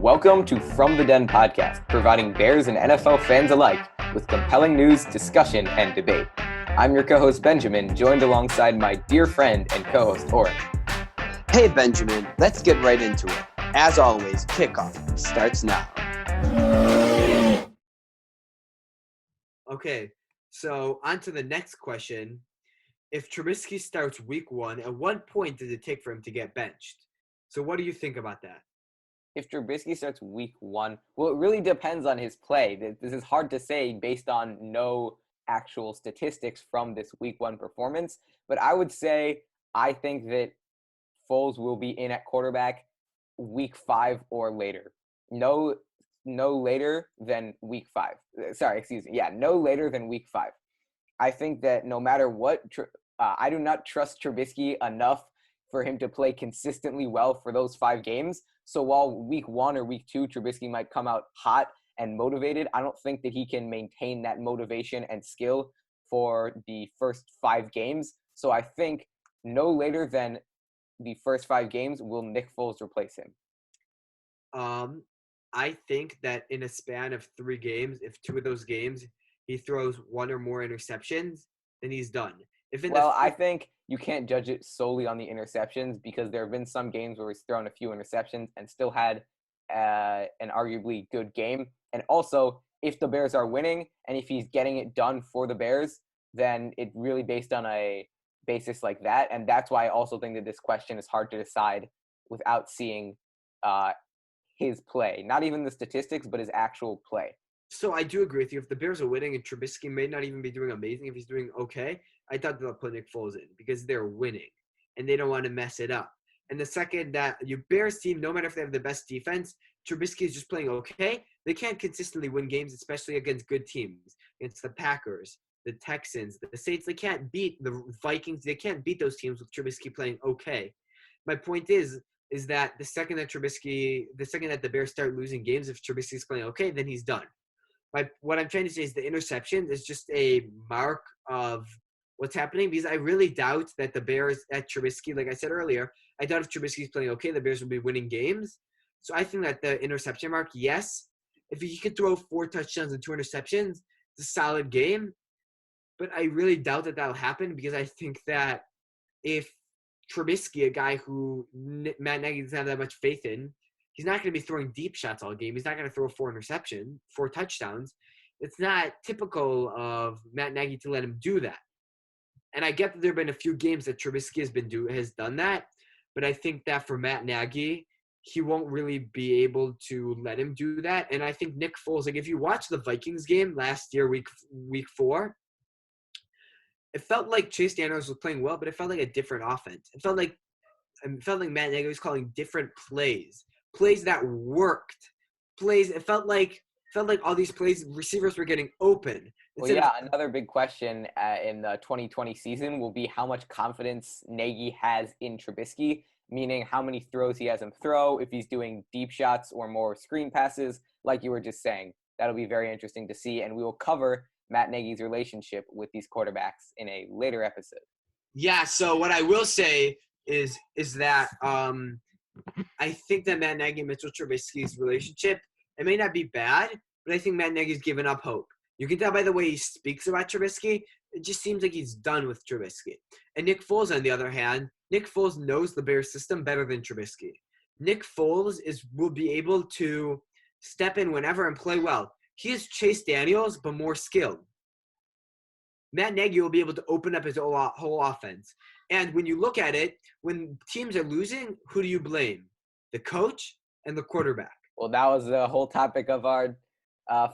Welcome to From the Den podcast, providing Bears and NFL fans alike with compelling news, discussion, and debate. I'm your co-host Benjamin, joined alongside my dear friend and co-host Oren. Hey Benjamin, let's get right into it. As always, kickoff starts now. Okay, so on to the next question. If Trubisky starts week 1, at what point does it take for him to get benched? So what do you think about that? If Trubisky starts week 1, well, it really depends on his play. This is hard to say based on no actual statistics from this week 1 performance. But I would say I think that Foles will be in at quarterback week 5 or later. No later than week 5. No later than week 5. I think that no matter what, I do not trust Trubisky enough for him to play consistently well for those 5 games. So while week 1 or week 2, Trubisky might come out hot and motivated, I don't think that he can maintain that motivation and skill for the first 5 games. So I think no later than the first 5 games will Nick Foles replace him. I think that in a span of 3 games, if 2 of those games he throws 1 or more interceptions, then he's done. I think you can't judge it solely on the interceptions because there have been some games where he's thrown a few interceptions and still had an arguably good game. And also, if the Bears are winning and if he's getting it done for the Bears, then it's really based on a basis like that. And that's why I also think that this question is hard to decide without seeing his play. Not even the statistics, but his actual play. So I do agree with you. If the Bears are winning and Trubisky may not even be doing amazing, if he's doing okay, I thought they'll put Nick Foles in because they're winning and they don't want to mess it up. And the second that your Bears team, no matter if they have the best defense, Trubisky is just playing okay, they can't consistently win games, especially against good teams. Against the Packers, the Texans, the Saints, they can't beat the Vikings. They can't beat those teams with Trubisky playing okay. My point is that the second that the Bears start losing games, if Trubisky's playing okay, then he's done. What I'm trying to say is the interception is just a mark of what's happening because I really doubt that the Bears at Trubisky, like I said earlier, I doubt if Trubisky's playing okay, the Bears will be winning games. So I think that the interception mark, yes, if he could throw 4 touchdowns and 2 interceptions, it's a solid game. But I really doubt that that'll happen because I think that if Trubisky, a guy who Matt Nagy doesn't have that much faith in, he's not going to be throwing deep shots all game. He's not going to throw 4 touchdowns. It's not typical of Matt Nagy to let him do that. And I get that there have been a few games that Trubisky has done that, but I think that for Matt Nagy, he won't really be able to let him do that. And I think Nick Foles, like if you watch the Vikings game last year, week 4, it felt like Chase Daniels was playing well, but it felt like a different offense. It felt like Matt Nagy was calling different plays that worked. It felt like all these plays, receivers were getting open. Another big question in the 2020 season will be how much confidence Nagy has in Trubisky, meaning how many throws he has him throw, if he's doing deep shots or more screen passes, like you were just saying. That'll be very interesting to see, and we will cover Matt Nagy's relationship with these quarterbacks in a later episode. Yeah, so what I will say is that I think that Matt Nagy and Mitchell Trubisky's relationship, it may not be bad, but I think Matt Nagy's given up hope. You can tell by the way he speaks about Trubisky, it just seems like he's done with Trubisky. And Nick Foles, on the other hand, Nick Foles knows the Bears system better than Trubisky. Nick Foles will be able to step in whenever and play well. He is Chase Daniels, but more skilled. Matt Nagy will be able to open up his whole offense. And when you look at it, when teams are losing, who do you blame? The coach and the quarterback. Well, that was the whole topic of our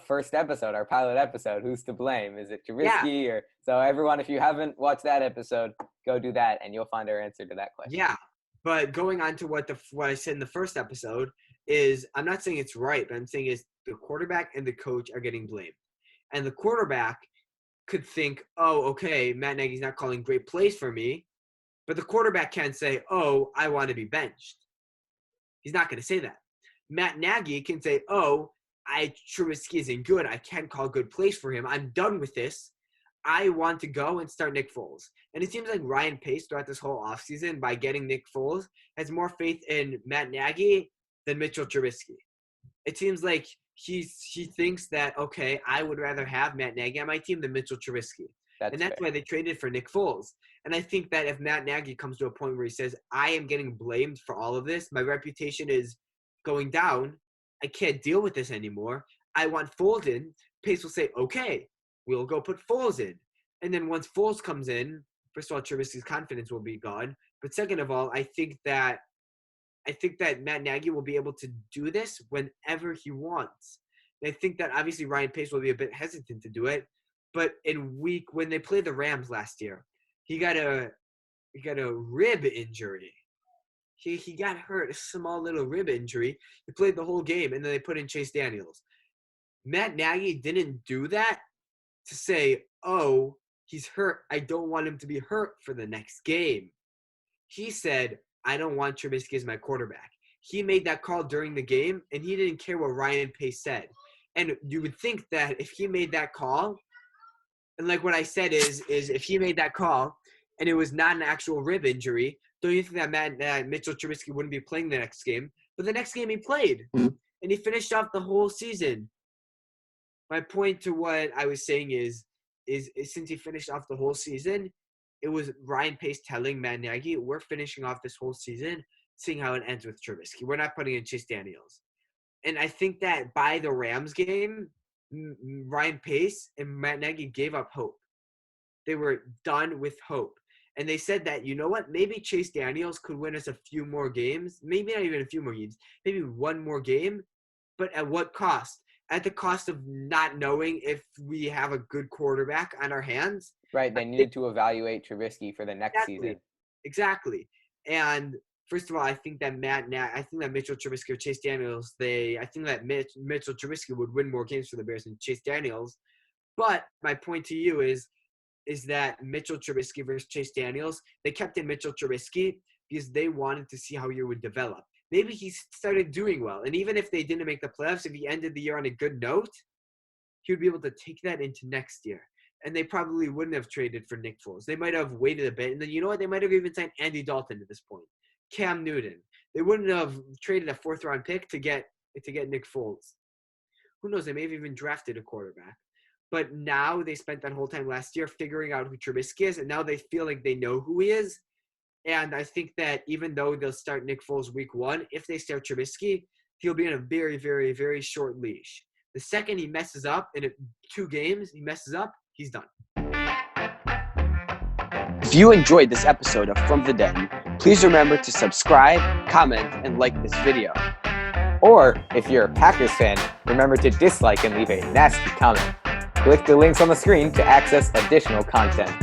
first episode, our pilot episode. Who's to blame? Is it Trubisky? Yeah. So everyone, if you haven't watched that episode, go do that, and you'll find our answer to that question. Yeah, but going on to what I said in the first episode is, I'm not saying it's right, but I'm saying is the quarterback and the coach are getting blamed. And the quarterback could think, oh, okay, Matt Nagy's not calling great plays for me, but the quarterback can't say, oh, I want to be benched. He's not going to say that. Matt Nagy can say, oh, Trubisky isn't good. I can't call good plays for him. I'm done with this. I want to go and start Nick Foles. And it seems like Ryan Pace throughout this whole offseason, by getting Nick Foles, has more faith in Matt Nagy than Mitchell Trubisky. it seems like he thinks that, okay, I would rather have Matt Nagy on my team than Mitchell Trubisky. And that's why they traded for Nick Foles. And I think that if Matt Nagy comes to a point where he says, I am getting blamed for all of this, my reputation is going down, I can't deal with this anymore, I want Foles in, Pace will say, okay, we'll go put Foles in. And then once Foles comes in, first of all, Trubisky's confidence will be gone. But second of all, I think that Matt Nagy will be able to do this whenever he wants. And I think that obviously Ryan Pace will be a bit hesitant to do it. But when they played the Rams last year, he got a rib injury. He got hurt, a small little rib injury. He played the whole game, and then they put in Chase Daniels. Matt Nagy didn't do that to say, oh, he's hurt, I don't want him to be hurt for the next game. He said, I don't want Trubisky as my quarterback. He made that call during the game, and he didn't care what Ryan Pace said. And you would think that if he made that call, and like what I said is if he made that call and it was not an actual rib injury, don't you think that Mitchell Trubisky wouldn't be playing the next game? But the next game he played, and he finished off the whole season. My point to what I was saying is since he finished off the whole season, it was Ryan Pace telling Matt Nagy, we're finishing off this whole season, seeing how it ends with Trubisky. We're not putting in Chase Daniels. And I think that by the Rams game, Ryan Pace and Matt Nagy gave up hope. They were done with hope. And they said that, you know what, maybe Chase Daniels could win us a few more games. Maybe not even a few more games. Maybe one more game. But at what cost? At the cost of not knowing if we have a good quarterback on our hands. Right. They needed to evaluate Trubisky for the next season. Exactly. And first of all, I think that Mitchell Trubisky or Chase Daniels, I think that Mitchell Trubisky would win more games for the Bears than Chase Daniels. But my point to you is that Mitchell Trubisky versus Chase Daniels, they kept in Mitchell Trubisky because they wanted to see how he would develop. Maybe he started doing well. And even if they didn't make the playoffs, if he ended the year on a good note, he would be able to take that into next year. And they probably wouldn't have traded for Nick Foles. They might have waited a bit. And then, you know what? They might have even signed Andy Dalton at this point. Cam Newton. They wouldn't have traded a fourth-round pick to get Nick Foles. Who knows? They may have even drafted a quarterback. But now they spent that whole time last year figuring out who Trubisky is, and now they feel like they know who he is. And I think that even though they'll start Nick Foles week 1, if they start Trubisky, he'll be in a very, very, very short leash. The second he messes up in 2 games, he's done. If you enjoyed this episode of From the Den, please remember to subscribe, comment, and like this video. Or, if you're a Packers fan, remember to dislike and leave a nasty comment. Click the links on the screen to access additional content.